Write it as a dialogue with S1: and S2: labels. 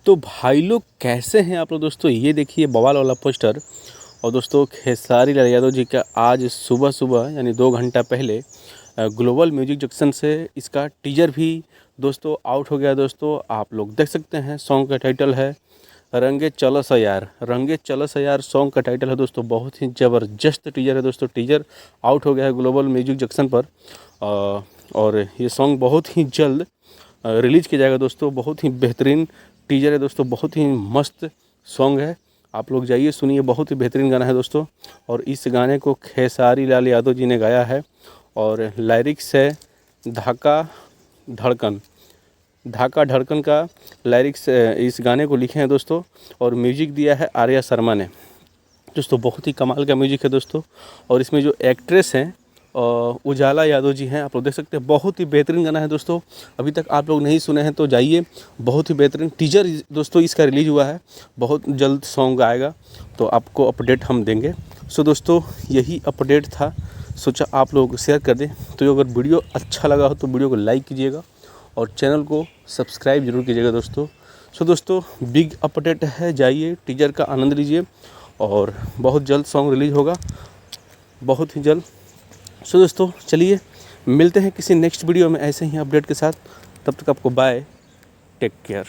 S1: तो भाई लोग कैसे हैं आप लोग दोस्तों। ये देखिए बवाल वाला पोस्टर। और दोस्तों खेसारी लाल यादव जी का आज सुबह सुबह यानी 2 घंटा पहले ग्लोबल म्यूजिक जंक्शन से इसका टीजर भी दोस्तों आउट हो गया। दोस्तों आप लोग देख सकते हैं, सॉन्ग का टाइटल है रंगे चलस यार। रंगे चलस यार सॉन्ग का टाइटल है दोस्तों। बहुत ही ज़बरदस्त टीजर है दोस्तों। टीजर आउट हो गया है ग्लोबल म्यूजिक जंक्शन पर और ये सॉन्ग बहुत ही जल्द रिलीज़ किया जाएगा दोस्तों। बहुत ही बेहतरीन टीजर है दोस्तों, बहुत ही मस्त सॉन्ग है। आप लोग जाइए सुनिए, बहुत ही बेहतरीन गाना है दोस्तों। और इस गाने को खेसारी लाल यादव जी ने गाया है और लिरिक्स है धाका धड़कन। धाका धड़कन का लिरिक्स इस गाने को लिखे हैं दोस्तों। और म्यूजिक दिया है आर्या शर्मा ने दोस्तों। बहुत ही कमाल का म्यूजिक है दोस्तों। और इसमें जो एक्ट्रेस हैं उजाला यादव जी हैं, आप लोग देख सकते हैं। बहुत ही बेहतरीन गाना है दोस्तों। अभी तक आप लोग नहीं सुने हैं तो जाइए, बहुत ही बेहतरीन टीजर दोस्तों इसका रिलीज़ हुआ है। बहुत जल्द सॉन्ग आएगा तो आपको अपडेट हम देंगे। सो दोस्तों यही अपडेट था, सोचा आप लोगों को शेयर कर दें। तो अगर वीडियो अच्छा लगा हो तो वीडियो को लाइक कीजिएगा और चैनल को सब्सक्राइब जरूर कीजिएगा दोस्तों। सो दोस्तों बिग अपडेट है, जाइए टीजर का आनंद लीजिए और बहुत जल्द सॉन्ग रिलीज़ होगा, बहुत ही जल्द। सो दोस्तों चलिए मिलते हैं किसी नेक्स्ट वीडियो में ऐसे ही अपडेट के साथ। तब तक आपको बाय, टेक केयर।